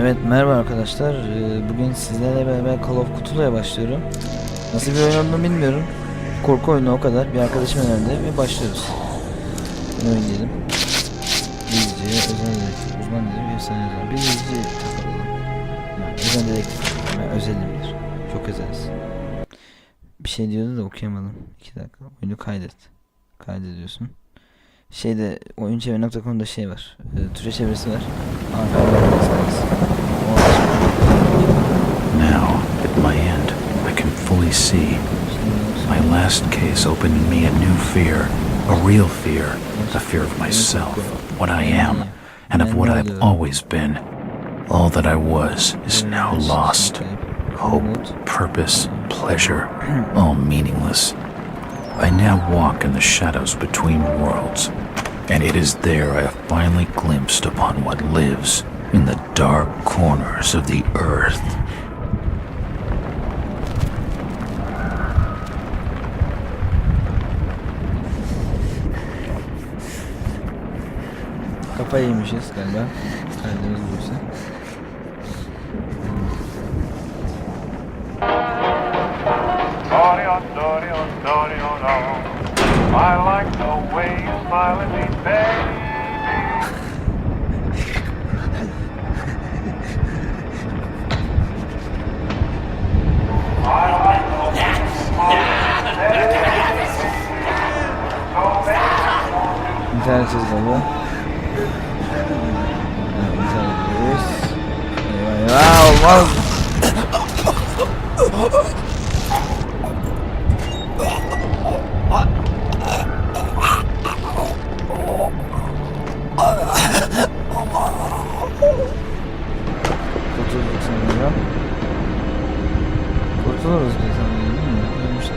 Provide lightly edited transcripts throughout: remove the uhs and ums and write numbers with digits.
Evet, merhaba arkadaşlar. Bugün sizlerle beraber Call of Cthulhu'ya başlıyorum. Nasıl bir oyun olduğunu bilmiyorum. Korku oyunu o kadar. Bir arkadaşım önerdi ve başlıyoruz. Ne oynayalım? İzci, özel dedektif, uzman dedektif, efsane yazar. Bir izci takılalım. Özel dedektif, özelimdir. Çok özeliz. Bir şey diyordu da okuyamadım. 2 dakika. Oyunu kaydet. Kaydediyorsun. Şeyde oyunçeviri.com'da şey var. Türe çevirisi var. Now, at my end, I can fully see. My last case opened in me a new fear, a real fear, a fear of myself, what I am, and of what I've always been. All that I was is now lost. Hope, purpose, pleasure, all meaningless. I now walk in the shadows between worlds, and it is there I have finally glimpsed upon what lives in the dark corners of the earth. Kafayı yemişiz galiba. Kaydımız buysa. I like the way you smile at me, baby. I like the way you smile at me, baby. İnternet edeceğiz galiba. İnternet ediyoruz. Eyvah eyvah olmaz. Kurtulduk sanırım. Kurtuluruz diye sanırım, değil mi? Görmüşler.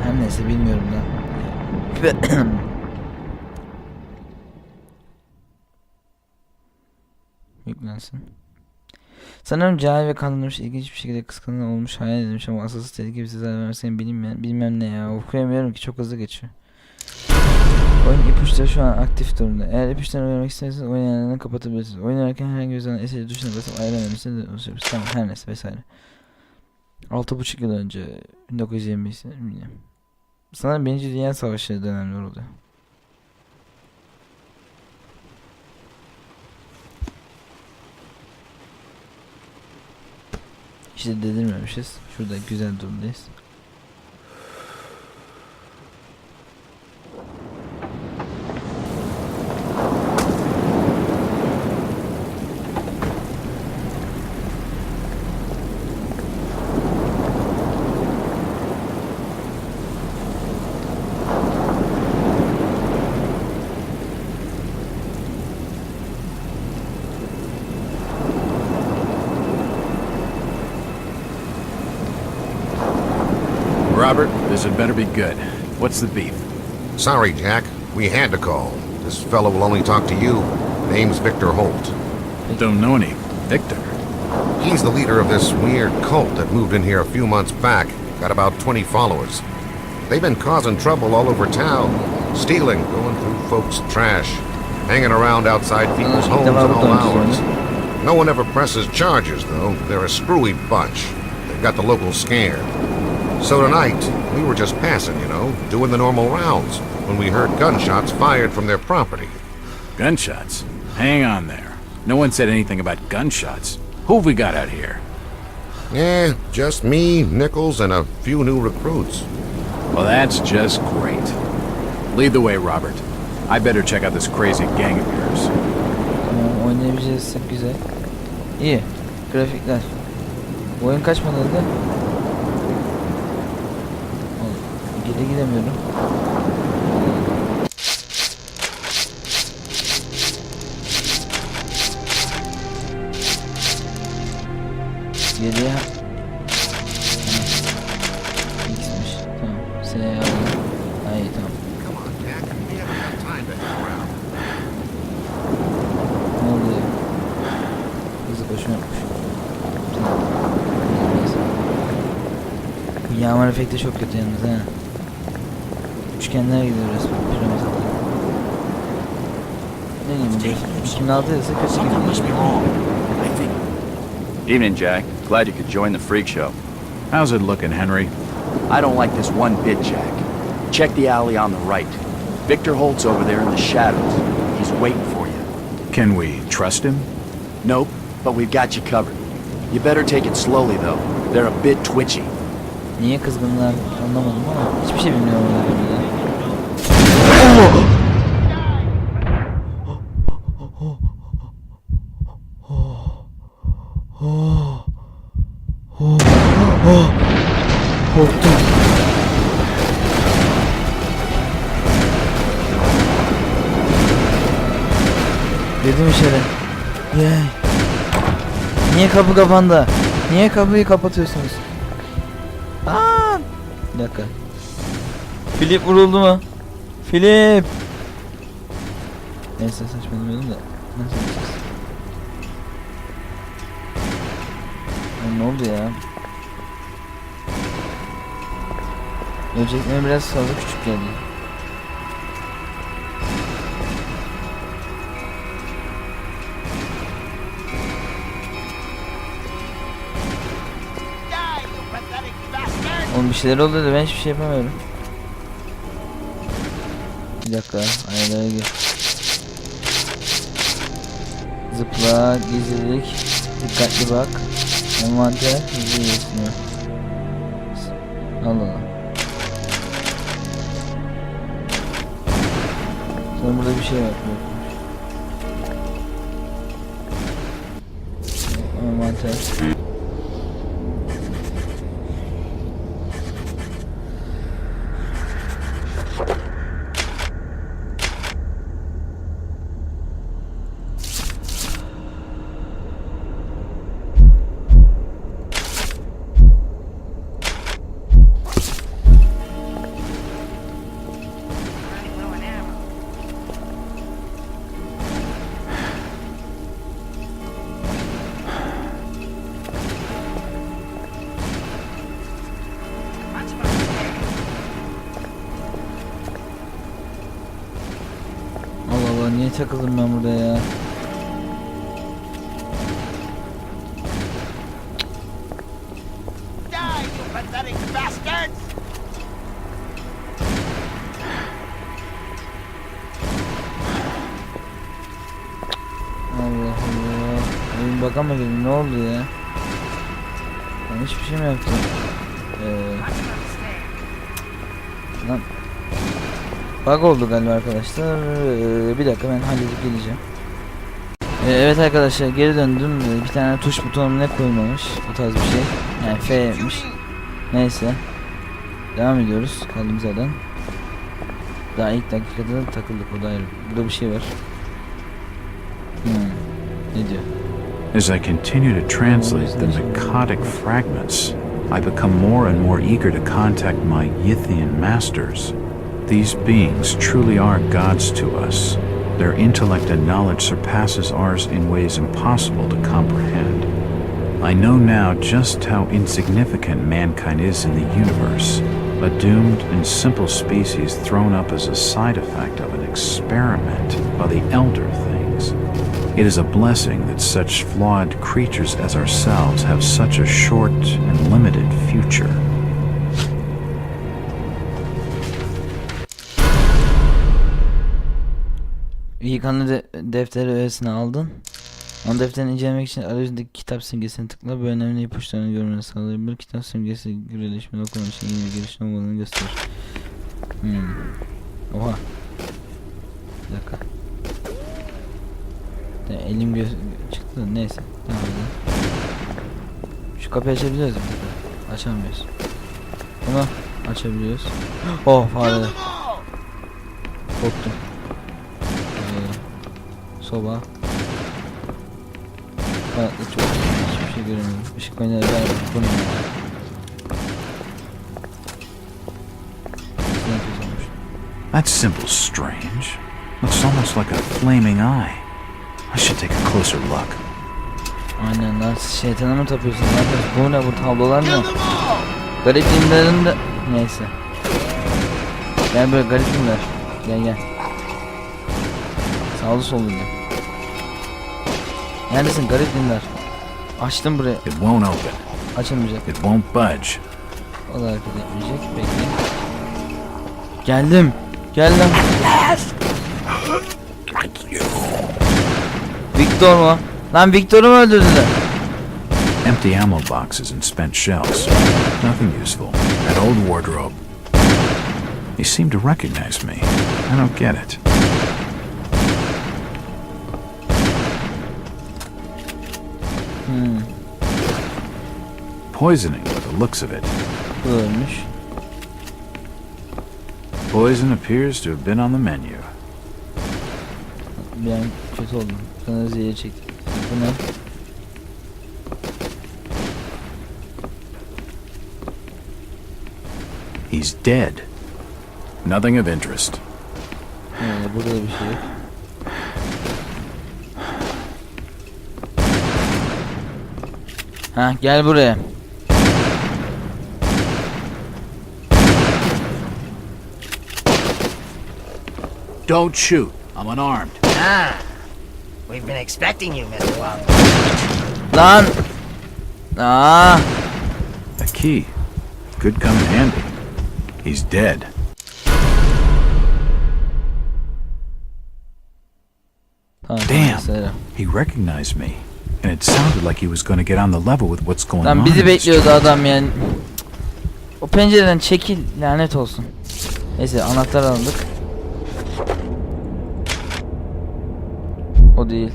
Her neyse bilmiyorum da. Yüklensin. Sanırım cahil ve kandırılmış, ilginç bir şekilde kıskanılan olmuş, hayal edilmiş ama asılsız tehlike bize zarar vermesini bilmem ne ya. Okuyamıyorum ki, çok hızlı geçiyor. Oyun ipuçları şu an aktif durumda. Eğer ipuçlarını vermek isterseniz oyun ayarlarını kapatabilirsiniz. Oynarken herhangi bir zaman eseri tuşuna basıp ayarlayabilmesini de ulaşabilirsiniz. Tamam, her neyse vesaire. 6,5 yıl önce 1925'te bilmiyorum. Sanırım 1. Dünya Savaşı dönemler oluyor. İşte dedirmemişiz. Şurada güzel durumdayız. Robert, this had better be good. What's the beef? Sorry, Jack. We had to call. This fellow will only talk to you. Name's Victor Holt. Don't know any Victor. He's the leader of this weird cult that moved in here a few months back. Got about 20 followers. They've been causing trouble all over town. Stealing, going through folks' trash, hanging around outside people's homes at all hours. No one ever presses charges, though. They're a screwy bunch. They've got the locals scared. So tonight, we were just passing, you know, doing the normal rounds, when we heard gunshots fired from their property. Gunshots? Hang on there. No one said anything about gunshots. Who have we got out here? Just me, Nichols, and a few new recruits. Well, that's just great. Lead the way, Robert. I better check out this crazy gang of yours. Tamam, oynayabileceğiz, güzel. İyi. Grafikler. Oyun kaç modelde? Geri gidemiyorum. Geriye X'miş. Tamam. S'ye aldım. İyi, tamam. Ne oldu ya? Hızlı koşma yapmış. Tamam. Bu yağmur efekti çok kötü yalnız ha. Üçgenler gidiyor resmen. Piramit. Ne diyeyim? 2006 ise kötü Something must be gibi. wrong. I think. Evening, Jack. Glad you could join the freak show. How's it looking, Henry? I don't like this one bit, Jack. Check the alley on the right. Victor Holt's over there in the shadows. He's waiting for you. Can we trust him? Nope, but we've got you covered. You better take it slowly, though. They're a bit twitchy. Niye kızgınlar anlamadım ama hiçbir şey bilmiyorum yani. Korktum. Girdim içeri. Niye kapı kapandı? Niye kapıyı kapatıyorsunuz? Aa! Bir dakika. Filip vuruldu mu? Filip! Neyse saçmalamayalım da. Nasıl yapacağız? Ne oldu ya? Ölecekler biraz fazla küçük geldi. Oğlum bir şeyler oldu da ben hiçbir şey yapamıyorum. Bir dakika, ayarlara gir. Zıpla, gizlilik, dikkatli bak, envanter, hızlı iyileştirme. Allah Allah. Sonra burada bir şey var. Envanter. Allah Allah, niye takıldım ben burada ya? Allah Allah. Oyun baka mı girdi? Ne oldu ya? Ben hiçbir şey mi yaptım? Lan. Bug oldu galiba arkadaşlar. Bir dakika ben halledip geleceğim. Evet arkadaşlar geri döndüm. Bir tane tuş butonu ne koymamış. O tarz bir şey. Yani F yapmış. Neyse. Devam ediyoruz. Kaldığımız yerden. Daha ilk dakikada takıldık, o da ayrı. Burada bir şey var. Ne diyor? As I continue to translate the Miqotic fragments, I become more and more eager to contact my Yithian masters. These beings truly are gods to us. Their intellect and knowledge surpasses ours in ways impossible to comprehend. I know now just how insignificant mankind is in the universe, a doomed and simple species thrown up as a side effect of an experiment by the elder things. It is a blessing that such flawed creatures as ourselves have such a short and limited future. Yıkanlı defteri öğesini aldın. O defterini incelemek için arayüzündeki kitap simgesini tıkla. Bu önemli ipuçlarını görmeni sağlayabilir. Kitap simgesi güreleşmeni okumak için yeni bir girişim olmadığını gösterir. Oha. Bir dakika. Ya, elim çıktı da neyse. Tamam. Şu kapıyı açabiliyoruz mu? Açamıyoruz. Ama açabiliyoruz. Oh fare. Korktum. Soba. Hayatta çok hiçbir şey göremiyorum. Işık oynaları ben bunu That symbol's strange. Looks almost like a flaming eye. I should take a closer look. Aynen lan, şeytana mı tapıyorsun? Ne yapıyorsun? Bu ne, bu tablolar ne? Garip dinlerin de... Neyse. Gel böyle garip dinler. Gel gel. Sağlı sollu diyor. Neredesin garip dinler? Açtım buraya. It won't open. Açılmayacak. It won't budge. O da hareket etmeyecek. Bekle. Geldim. Geldim. Victor mu? Lan Victor'u mu öldürdüler? Empty ammo boxes and spent shells. Nothing useful. That old wardrobe. He seemed to recognize me. I don't get it. Poisoning by the looks of it. Bu da ölmüş. Poison appears to have been on the menu. Bir an kötü oldum. Sana zehir çektik. Bu ne? He's dead. Nothing of interest. Burada da bir şey yok. Ha gel buraya. Don't shoot. I'm unarmed. Ah, we've been expecting you, Mr. Wong. Lan. Aa. A key. Could come in handy. He's dead. Tamam, Damn. mesela. He recognized me. And it sounded like he was going to get on the level with what's going Lan on. bizi in this bekliyordu joint. adam yani. O pencereden çekil, lanet olsun. Neyse anahtar aldık. O değil.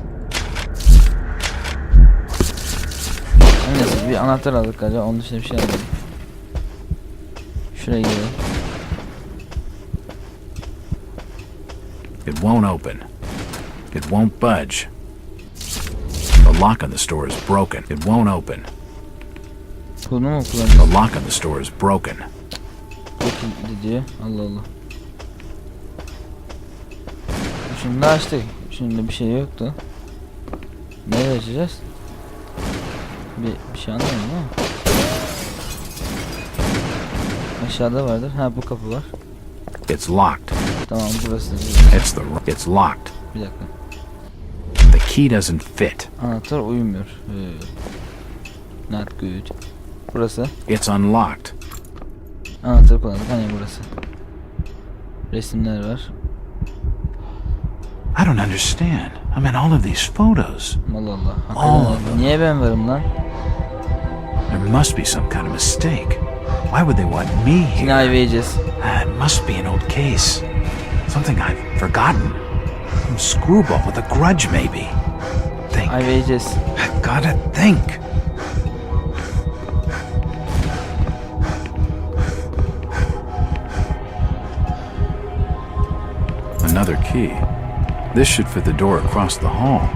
Neyse bir anahtar aldık galiba, onun dışında bir şey almadım. Şuraya gidelim. It won't open. It won't budge. The lock on the store is broken. It won't open. Bunu mu The kullanacağız? lock on the store is broken. Bakın diyor. Allah Allah. Şimdi açtık. Şimdi bir şey yoktu. Nereye açacağız? Bir şey anlamadım ama. Aşağıda vardır. Ha bu kapı var. It's locked. Tamam burası. It's locked. Bir dakika. The key doesn't fit. Anahtar uyumuyor. Not good. Burası. It's unlocked. Anahtarı kullandık. Hani burası. Resimler var. I don't understand. I mean, all of these photos. Allah Allah. Allah Hakikaten Allah. niye ben varım lan? There must be some kind of mistake. Why would they want me Yine here? ayva yiyeceğiz. It must be an old case. Something I've forgotten. Some screwball with a grudge, maybe. Think. Ayva yiyeceğiz. I gotta think. Another key. This should fit the door across the hall.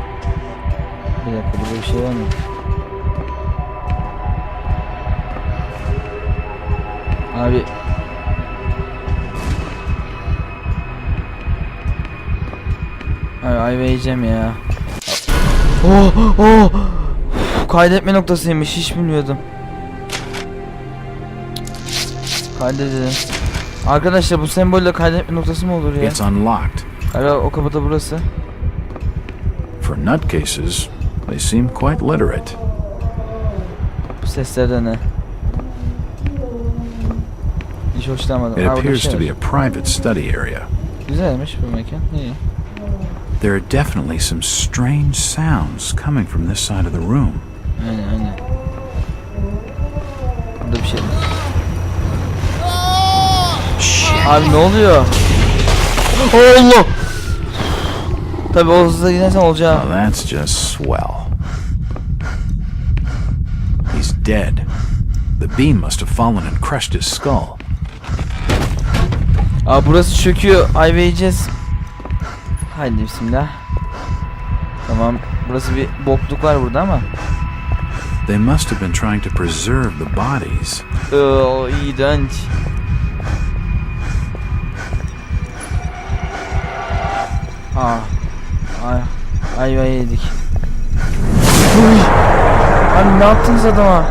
Bir dakika burada bir şey var mı? Abi. Abi ayva yiyeceğim ya. Oh oh. Kaydetme noktasıymış, hiç bilmiyordum. Kaydedelim. Arkadaşlar bu sembolle kaydetme noktası mı olur ya? It's unlocked. Galiba o kapıda burası. For nutcases, they seem quite literate. Bu seslerden ne? Hiç hoşlanmadım. It Aa, burada bir appears şey to be var. a private study area. Güzelmiş bu mekan. İyi. There are definitely some strange sounds coming from this side of the room. Aynen aynen. Burada bir şey var. Abi ne oluyor? Allah! Tabii o hızla gidersen olacağı. Now that's just swell. He's dead. The beam must have fallen and crushed his skull. Aa burası çöküyor. Ayva yiyeceğiz. Haydi bismillah. Tamam. Burası bir bokluk var burada ama. They must have been trying to preserve the bodies. O iğrenç. Aa. Ay. Ayva yedik. Uy. Abi ne yaptınız adama?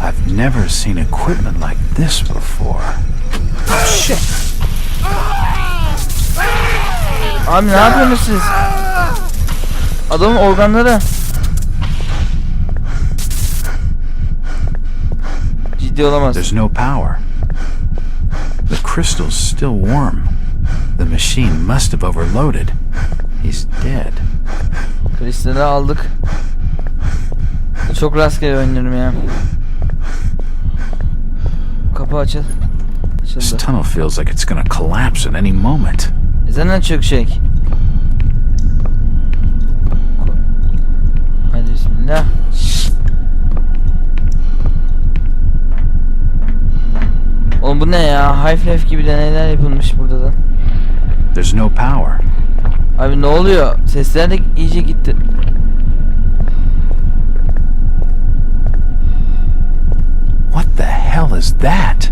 I've never seen equipment like this before. Oh, shit! Abi ne yapıyorsunuz siz? Adamın organları. Ciddi olamaz. There's no power. The crystal's still warm. The machine must have overloaded. He's dead. Kristali aldık. Çok rastgele oynuyorum ya. Kapı açıl. This Açıldı. tunnel feels like it's gonna collapse at any moment. Zaten çökecek. Hadi bismillah. Oğlum bu ne ya? Half-Life gibi deneyler yapılmış burada da. There's no power. Abi ne oluyor? Sesler de iyice gitti. What the hell is that?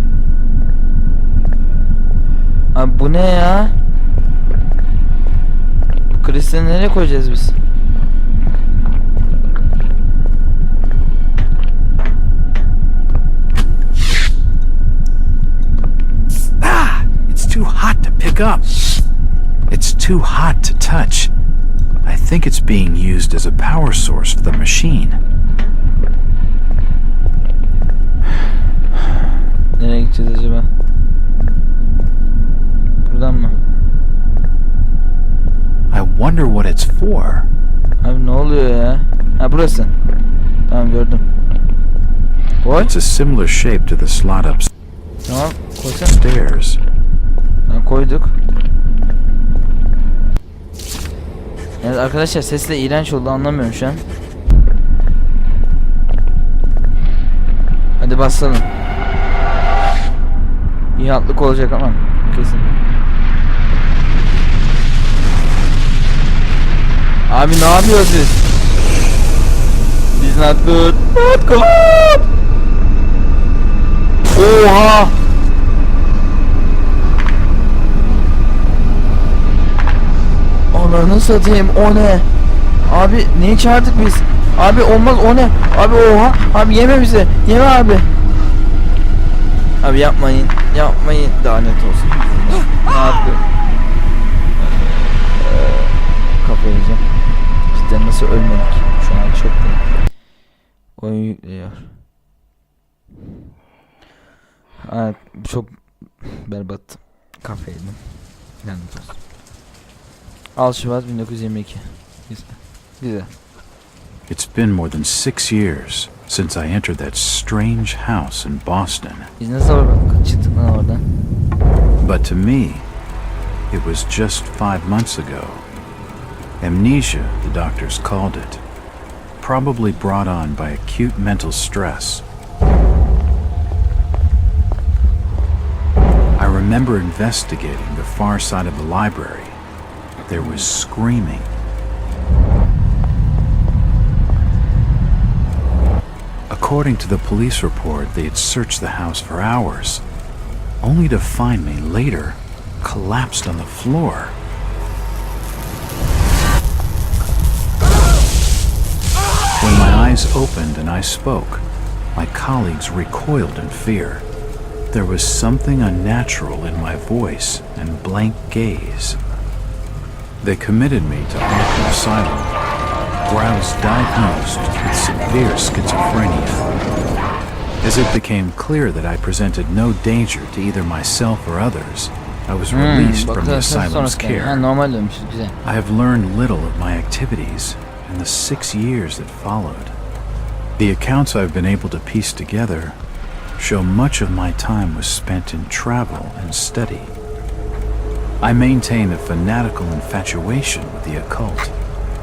Abi bu ne ya? Bu kristali nereye koyacağız biz? It's too hot to pick up. It's too hot to touch. I think it's being used as a power source for the machine. Nereye gideceğiz acaba? Buradan mı? I wonder what it's for. Abi ne oluyor ya? Ha burası. Tamam gördüm. Koy. It's a similar shape to the slot Tamam koysana. upstairs. Tamam koyduk. Evet arkadaşlar ses de iğrenç oldu, anlamıyorum şu an. Hadi basalım. İyi atlık olacak ama kesin. Abi ne yapıyoruz biz? Biz not good. Not good. Oha! Ananı satayım, o ne? Abi neyi çağırdık biz? Abi olmaz, o ne? Abi oha! Abi yeme bizi! Yeme abi! Abi yapmayın, yapmayın. Lanet olsun. Ne yapıyor? Kafayı yiyeceğim. Cidden nasıl ölmedik? Şu an çok değil. Oyun yüklüyor. Evet, çok berbat. Kafayı yedim. Lanet olsun. 6 Şubat 1922. Güzel. Güzel. It's been more than 6 years since I entered that strange house in Boston. Biz nasıl oradan çıktık lan oradan? But to me, it was just 5 months ago. Amnesia, the doctors called it. Probably brought on by acute mental stress. I remember investigating the far side of the library. There was screaming. According to the police report, they had searched the house for hours, only to find me later collapsed on the floor. When my eyes opened and I spoke, my colleagues recoiled in fear. There was something unnatural in my voice and blank gaze. They committed me to Arkham Asylum, where I was diagnosed with severe schizophrenia. As it became clear that I presented no danger to either myself or others, I was released from the asylum's Ha, care. normal dönmüşüz, güzel. I have learned little of my activities in the 6 years that followed. The accounts I've been able to piece together show much of my time was spent in travel and study. I maintain a fanatical infatuation with the occult,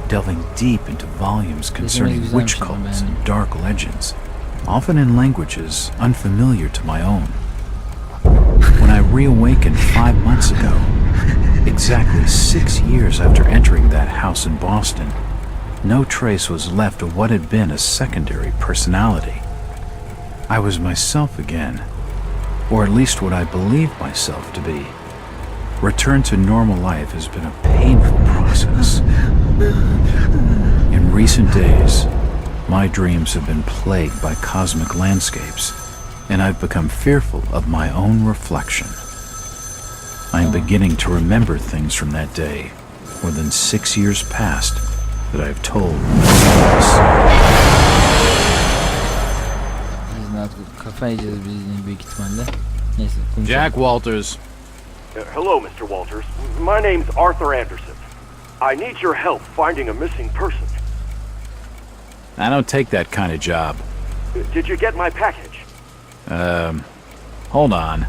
delving deep into volumes concerning witch cults and dark legends, often in languages unfamiliar to my own. When I reawakened 5 months ago, exactly 6 years after entering that house in Boston, no trace was left of what had been a secondary personality. I was myself again, or at least what I believed myself to be. Return to normal life has been a painful process. In recent days, my dreams have been plagued by cosmic landscapes, and I've become fearful of my own reflection. I am beginning to remember things from that day, more than 6 years past that I have told. Biz artık kafa yiyeceğiz biz büyük ihtimalle. Neyse konuşalım. Jack Walters. Hello, Mr. Walters. My name's Arthur Anderson. I need your help finding a missing person. I don't take that kind of job. Did you get my package? Hold on.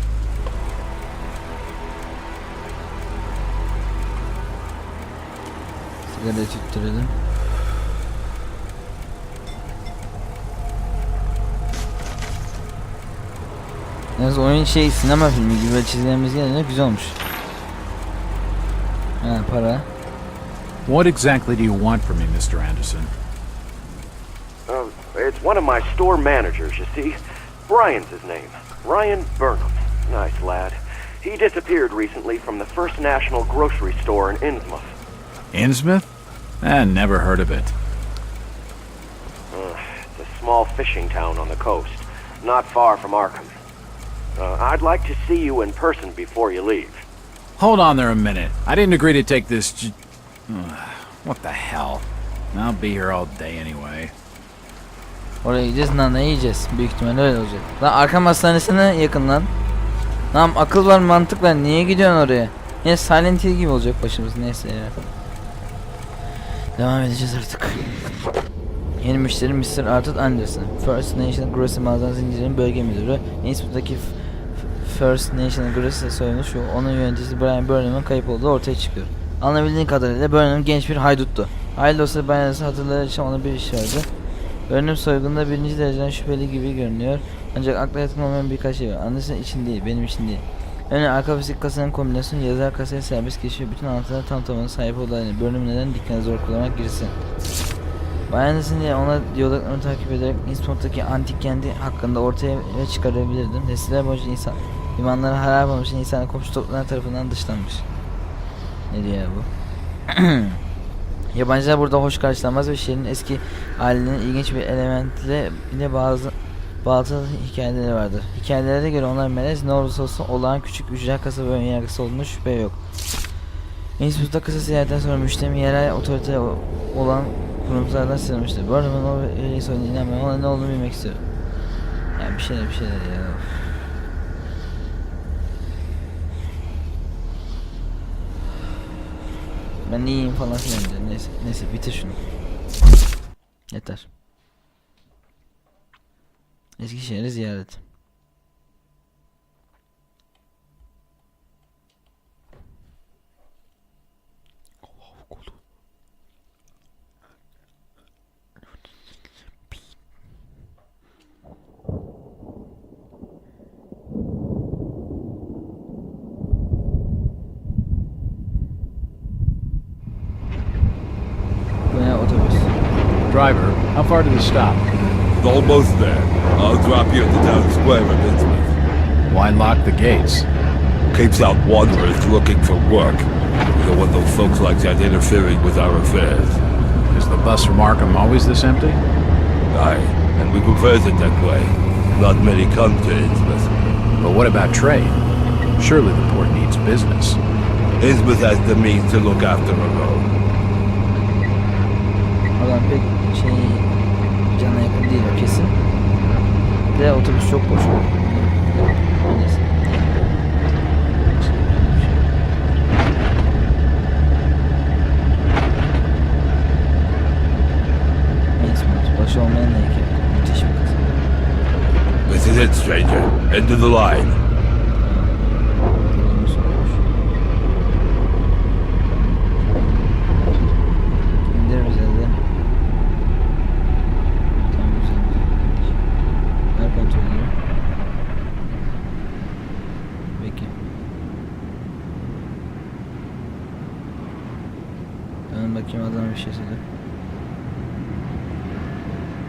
Sigarayı tüttürelim. Yalnız oyun sinema filmi gibi böyle çizgilerimiz yerine güzel olmuş. Ha para. What exactly do you want from me, Mr. Anderson? It's one of my store managers, you see. Brian's his name. Ryan Burnham. Nice lad. He disappeared recently from the First National grocery store in Innsmouth. Innsmouth? Never heard of it. It's a small fishing town on the coast, not far from Arkham. I'd like to see you in person before you leave. Hold on there a minute. I didn't agree to take this what the hell? I'll be here all day anyway. Oraya gideceğiz, nane yiyeceğiz. Büyük ihtimalle öyle olacak. Lan Arkham Hastanesi'ne yakın lan. Lan akıl var, mantık var. Niye gidiyorsun oraya? Yine Silent Hill gibi olacak başımız. Neyse ya. Devam edeceğiz artık. Yeni müşteri Mr. Arthur Anderson. First National Grocery mağaza zincirinin bölge müdürü. Innsmouth'taki First National Grocery soyunu şu. Onun yöneticisi Brian Burnham'ın kayıp olduğu ortaya çıkıyor. Anlayabildiğin kadarıyla Burnham genç bir hayduttu. Aile dostları Brian Anderson hatırladığı için ona bir iş verdi. Bölüm soygunda birinci dereceden şüpheli gibi görünüyor. Ancak akla yatkın olmayan birkaç şey var. Anderson için değil, benim için değil. Örneğin arka fizik kasanın kombinasyonu yazar kasaya serbest geçiyor. Bütün anahtarlara tam tamına sahip olayını. Bölüm neden dikkat zor kullanmak girsin. Bay Anderson diye ona diyaloglarını takip ederek Innsmouth'taki antik kendi hakkında ortaya çıkarabilirdim. Nesiller boyunca insan limanları harap olmuş, insanlar komşu toplumlar tarafından dışlanmış. Ne diyor bu? Yabancılar burada hoş karşılanmaz ve şehrin eski halinin ilginç bir elementle bile bazı hikayeleri vardır. Hikayelere göre onlar melez, ne olursa olsun olağan küçük ücra kasaba ve önyargısı olduğunu şüphe yok. Innsmouth'ta kısa seyahatten sonra müşteri yerel otorite olan kurumsallardan sıyrılmıştır. Bu arada ben o öyle söylediğine inanmıyorum, ona ne olduğunu bilmek istiyorum. Yani bir şeyler ya. Ben iyiyim falan filan diyor. Neyse bitir şunu. Yeter. Eskişehir'i ziyaret. Driver, how far to the stop? It's almost there. I'll drop you at the town square of Innsmouth. Why lock the gates? Keeps out wanderers looking for work. We don't want those folks like that interfering with our affairs. Is the bus from Arkham always this empty? Aye, and we prefer it that way. Not many come to Innsmouth. But what about trade? Surely the port needs business. Innsmouth has the means to look after her own. Adam pek cana yakın değil o kesin. De otobüs çok boş. Neyse. Innsmouth, başı olmayan ne heykel. Müthiş bir kız. This is it, stranger. Into the line. İndir bize de. Tamam güzel. Ver kontrolünü. Peki. Ben bakayım adam bir şey söyledi.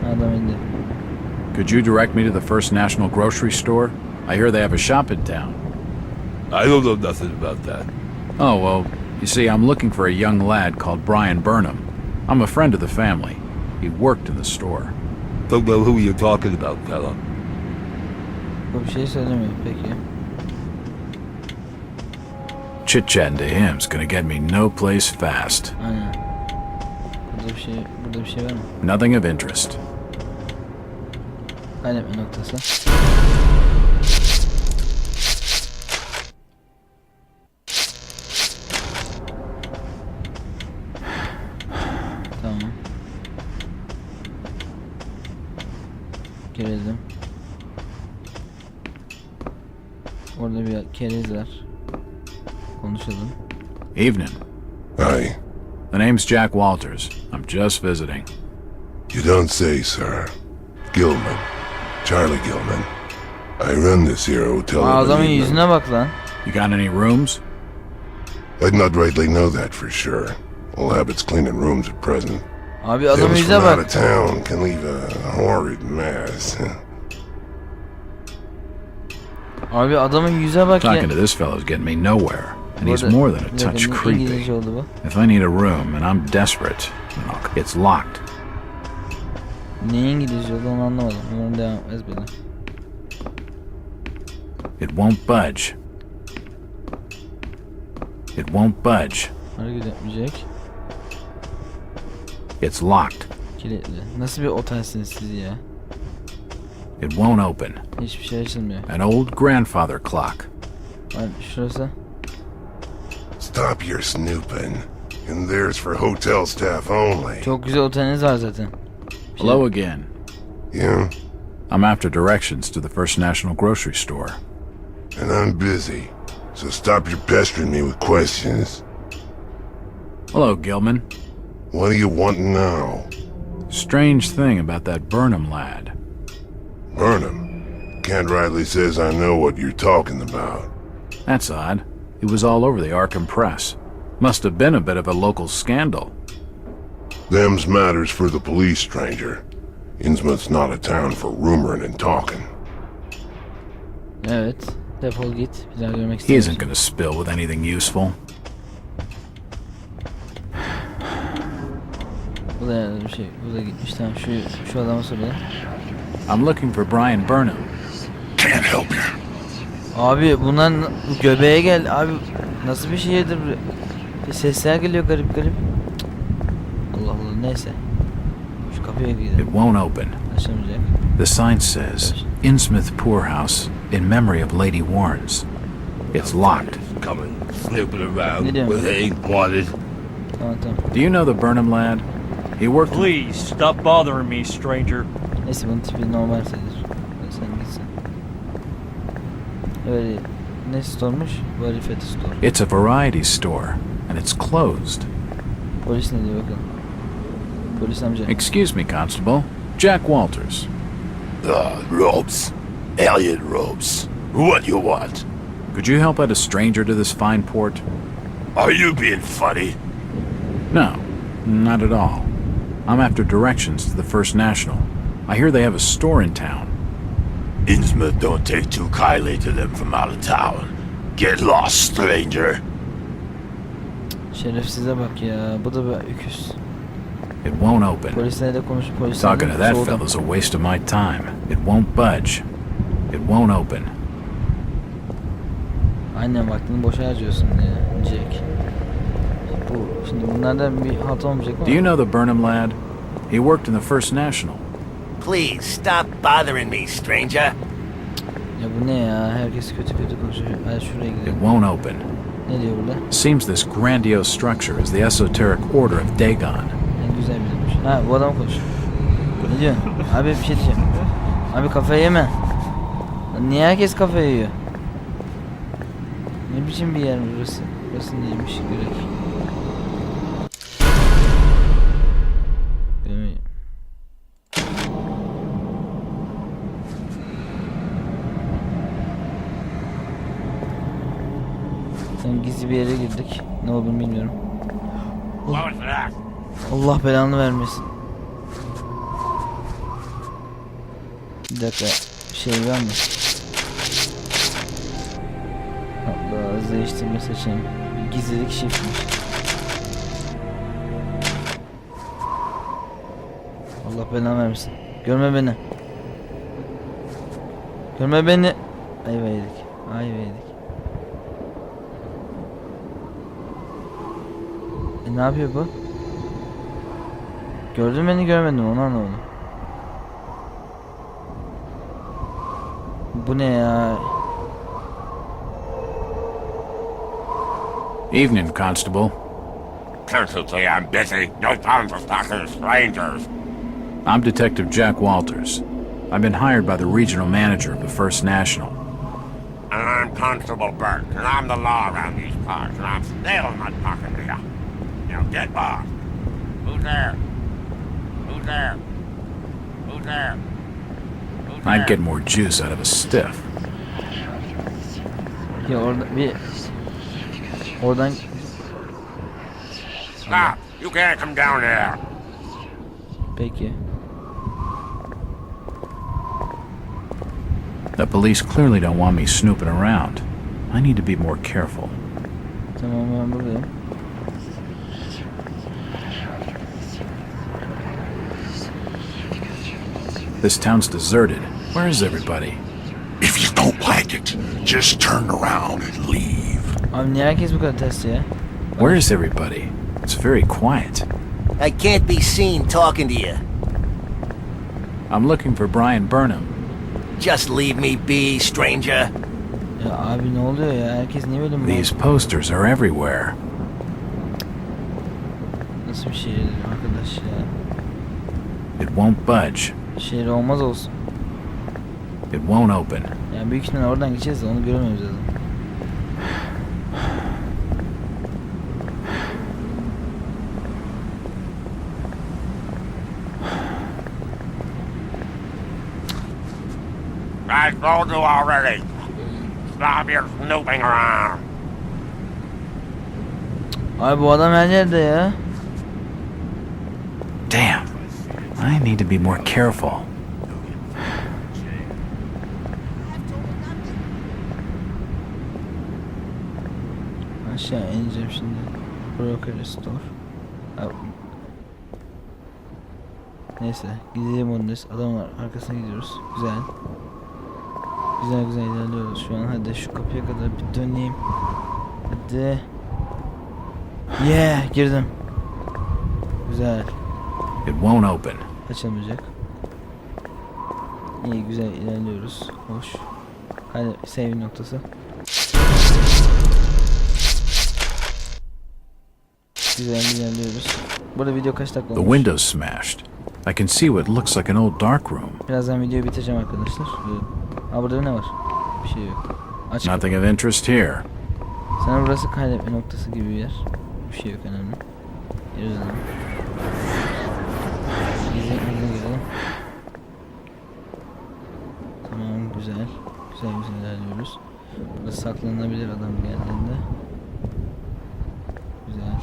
Adam indi. Could you direct me to the First National grocery store? I hear they have a shop in town. I don't know nothing about that. Oh, well, you see, I'm looking for a young lad called Brian Burnham. I'm a friend of the family. He worked in the store. Don't know who you're talking about, fella. Bu bir şey söylemiyor peki. Chit-chatting to him's gonna get me no place fast. Aynen. Burada bir şey var mı? Nothing of interest. Kaydetme noktası. Tamam. Girelim. Orada bir keriz var. Konuşalım. Evening. Hi. The name's Jack Walters. I'm just visiting. You don't say, sir. Gilman. Charlie Gilman. I run this here hotel. Aa, adamın yüzüne bak lan. You got any rooms? I'd not rightly know that for sure. All habits cleaning rooms at present. Abi adamın Tales yüzüne from out of bak. town can leave a horrid mess. Abi adamın yüze bak ya. Talking to this fellow's getting me nowhere. And he's more than a touch creepy. İngilizce oldu bu. If I need a room and I'm desperate, it's locked. Ne İngilizce oldu onu anlamadım. Umarım devam etmez böyle. It won't budge. It won't budge. Hareket etmeyecek. It's locked. Kilitli. Nasıl bir otelsiniz siz ya? It won't open. Hiçbir şey açılmıyor. An old grandfather clock. Abi şurası. Stop your snooping. And there's for hotel staff only. Çok güzel oteliniz var zaten. Hello again. Yeah? I'm after directions to the First National Grocery Store. And I'm busy. So stop your pestering me with questions. Hello, Gilman. What do you want now? Strange thing about that Burnham lad. Burnham. Kent Riley says I know what you're talking about. That's odd. He was all over the Arkham press. Must have been a bit of a local scandal. Them's matters for the police, stranger. Innsmouth's not a town for rumoring and talking. Evet. Defol git. Bir daha görmek He istemiyorum. isn't gonna spill with anything useful. Bu da yani bir şey. Bu da gitmiş. Tamam şu adama soralım. I'm looking for Brian Burnham. Can't help you. Abi bunlar göbeğe gel. Abi nasıl bir şeydir? Sesler geliyor garip garip. Cık. Allah Allah neyse. Şu kapıya gidelim. It won't open. Açamayacak. The sign says, Innsmouth Poorhouse, in memory of Lady Warrens. It's locked. Coming, snooping around Ne diyorsun? where they ain't wanted. Tamam tamam. Do you know the Burnham lad? He worked... Please stop bothering me, stranger. Neyse bunun tipi normal sayılır. Sen gitsin. Öyle ne store'muş? Varifet store. It's a variety store, and it's closed. Polis ne diyor bakalım. Polis amca. Excuse me, Constable. Jack Walters. Robes. Alien robes. What you want? Could you help out a stranger to this fine port? Are you being funny? No, not at all. I'm after directions to the First National. I hear they have a store in town. Innsmouth don't take too kindly to them from out of town. Get lost, stranger. Şerefsize bak ya. Bu da bir öküz. It won't open. Polislerle de konuşup polislerle Talking to that soğudum. fellow's a waste of my time. It won't budge. It won't open. Aynen vaktini boşa harcıyorsun diye Jack. Şimdi bunlardan bir hata olmayacak mı? Do you know the Burnham lad? He worked in the First National. Please stop bothering me, stranger. Ya bu ne ya? Herkes kötü kötü konuşuyor. Hadi şuraya It gidelim. won't open. Ne diyor burada? Seems this grandiose structure is the esoteric order of Dagon. En güzel bilmiş. Ha bu adam konuşuyor. Ne diyorsun? Abi bir şey diyeceğim. Abi kafayı yeme. Lan niye herkes kafayı yiyor? Ne biçim bir yer burası? Burası neymiş? Görek. Görmeyeyim. Sen gizli bir yere girdik. Ne olduğunu bilmiyorum. Allah belanı vermesin. Bir dakika. Şey var mı? Allah hız değiştirme seçeneği. Gizlilik shiftmiş. Allah belanı vermesin. Görme beni. Görme beni. Ayva yedik. Ayva yedik. Ne yapıyor bu? Gördün beni görmedin onu anlamadım. Bu ne ya? Evening, Constable. Courtesy, I'm busy. No time for talking to strangers. I'm Detective Jack Walters. I've been hired by the regional manager of the First National. And I'm Constable Burt, and I'm the law around these parts, and I'm still not talking to you. Now get lost. Who's there? Who's there? Who's there? Who's there? I'd get more juice out of a stiff. Ya orada bir... Oradan... Stop! You can't come down there. Peki. The police clearly don't want me snooping around. I need to be more careful. Tamam ben buradayım. This town's deserted. Where is everybody? If you don't like it, just turn around and leave. Abi niye herkes bu kadar ters ya? Where is everybody? It's very quiet. I can't be seen talking to you. I'm looking for Brian Burnham. Just leave me be, stranger. Ya abi ne oluyor ya? Herkes niye böyle These posters are everywhere. Nasıl bir şehir arkadaş ya? It won't budge. Şehir olmaz olsun. It won't open. Yani büyük ihtimalle oradan geçeceğiz de onu göremiyoruz zaten. I told you already. Stop your snooping around. Abi bu adam her yerde ya. Damn. I need to be more careful. Aşağı ineceğim şimdi. Broker Store. Abi. Neyse gidelim onun adam var arkasına gidiyoruz. Güzel. Güzel güzel ilerliyoruz şu an. Hadi şu kapıya kadar bir döneyim. Hadi. Yeah girdim. Güzel. It won't open. Açılmayacak. İyi güzel ilerliyoruz. Hoş. Hadi save noktası. Güzel ilerliyoruz. Burada video kaç dakika The olmuş? window's smashed. I can see what looks like an old dark room. Birazdan videoyu bitireceğim arkadaşlar. Aa burada ne var? Bir şey yok. Aç. Nothing of interest here. Sana burası kaydetme noktası gibi bir yer. Bir şey yok önemli. Geri dönelim. Gizli girelim. Tamam güzel. Güzel güzel ilerliyoruz. Burada saklanabilir adam geldiğinde. Güzel.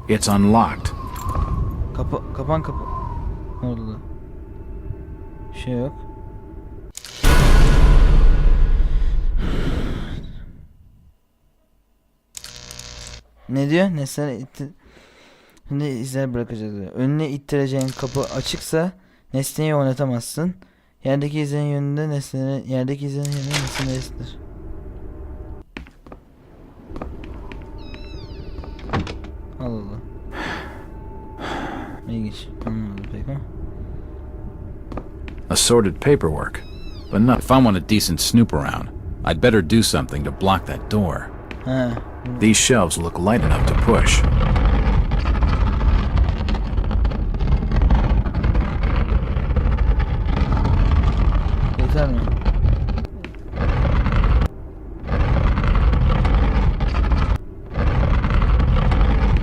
It's unlocked. Kapan kapı. Ne oldu da? Bir şey yok. Ne diyor? Nesneler şimdi izler bırakacağız diyor. Önüne ittireceğin kapı açıksa nesneyi oynatamazsın. Yerdeki izlerin yönünde nesneleri, yerdeki izlerin yönünde nesneleri ısıtır. Allah Allah. İlginç. Anlamadım pek ama. Assorted paperwork. But not. If I want a decent snoop around, I'd better do something to block that door. Ha. These shelves look light enough to push. Yeter mi?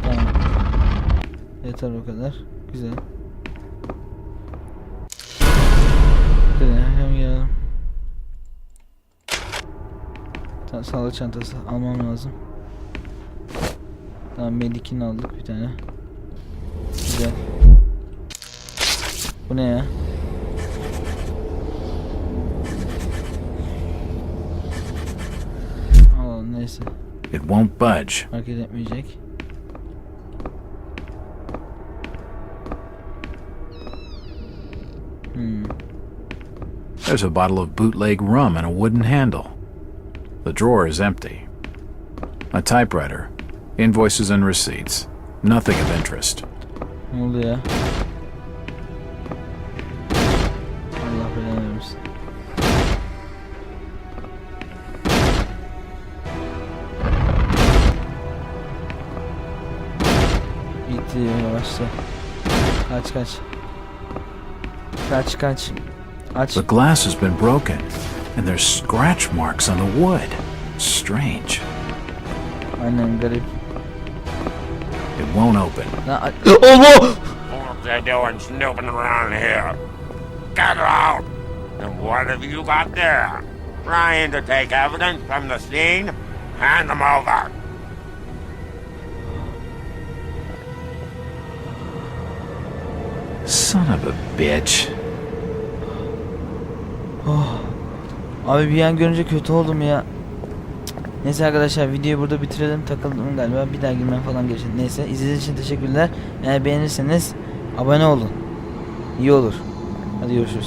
Tamam. Yeter o kadar. Güzel. Güzel. Hem ya. Sağlık çantası almam lazım. Tamam Melik'ini aldık bir tane. Güzel. Bu ne ya? Alalım neyse. It won't budge. Hareket etmeyecek. There's a bottle of bootleg rum and a wooden handle. The drawer is empty. A typewriter. Invoices and receipts. Nothing of interest. Ne oldu ya? Allah belanı versin. Bitti yavaşla. Kaç kaç. Kaç kaç. Aç. The glass has been broken, and there's scratch marks on the wood. Strange. Aynen garip. It won't open. Allah! What are you doing snooping around here? Get out! And what have you got there? Trying to take evidence from the scene? Hand them over. Son of a bitch. Oh. Abi bir an görünce kötü oldum ya. Neyse arkadaşlar videoyu burada bitirelim. Takıldım galiba. Bir daha girmem falan gerekiyor. Neyse izlediğiniz için teşekkürler. Eğer beğenirseniz abone olun. İyi olur. Hadi görüşürüz.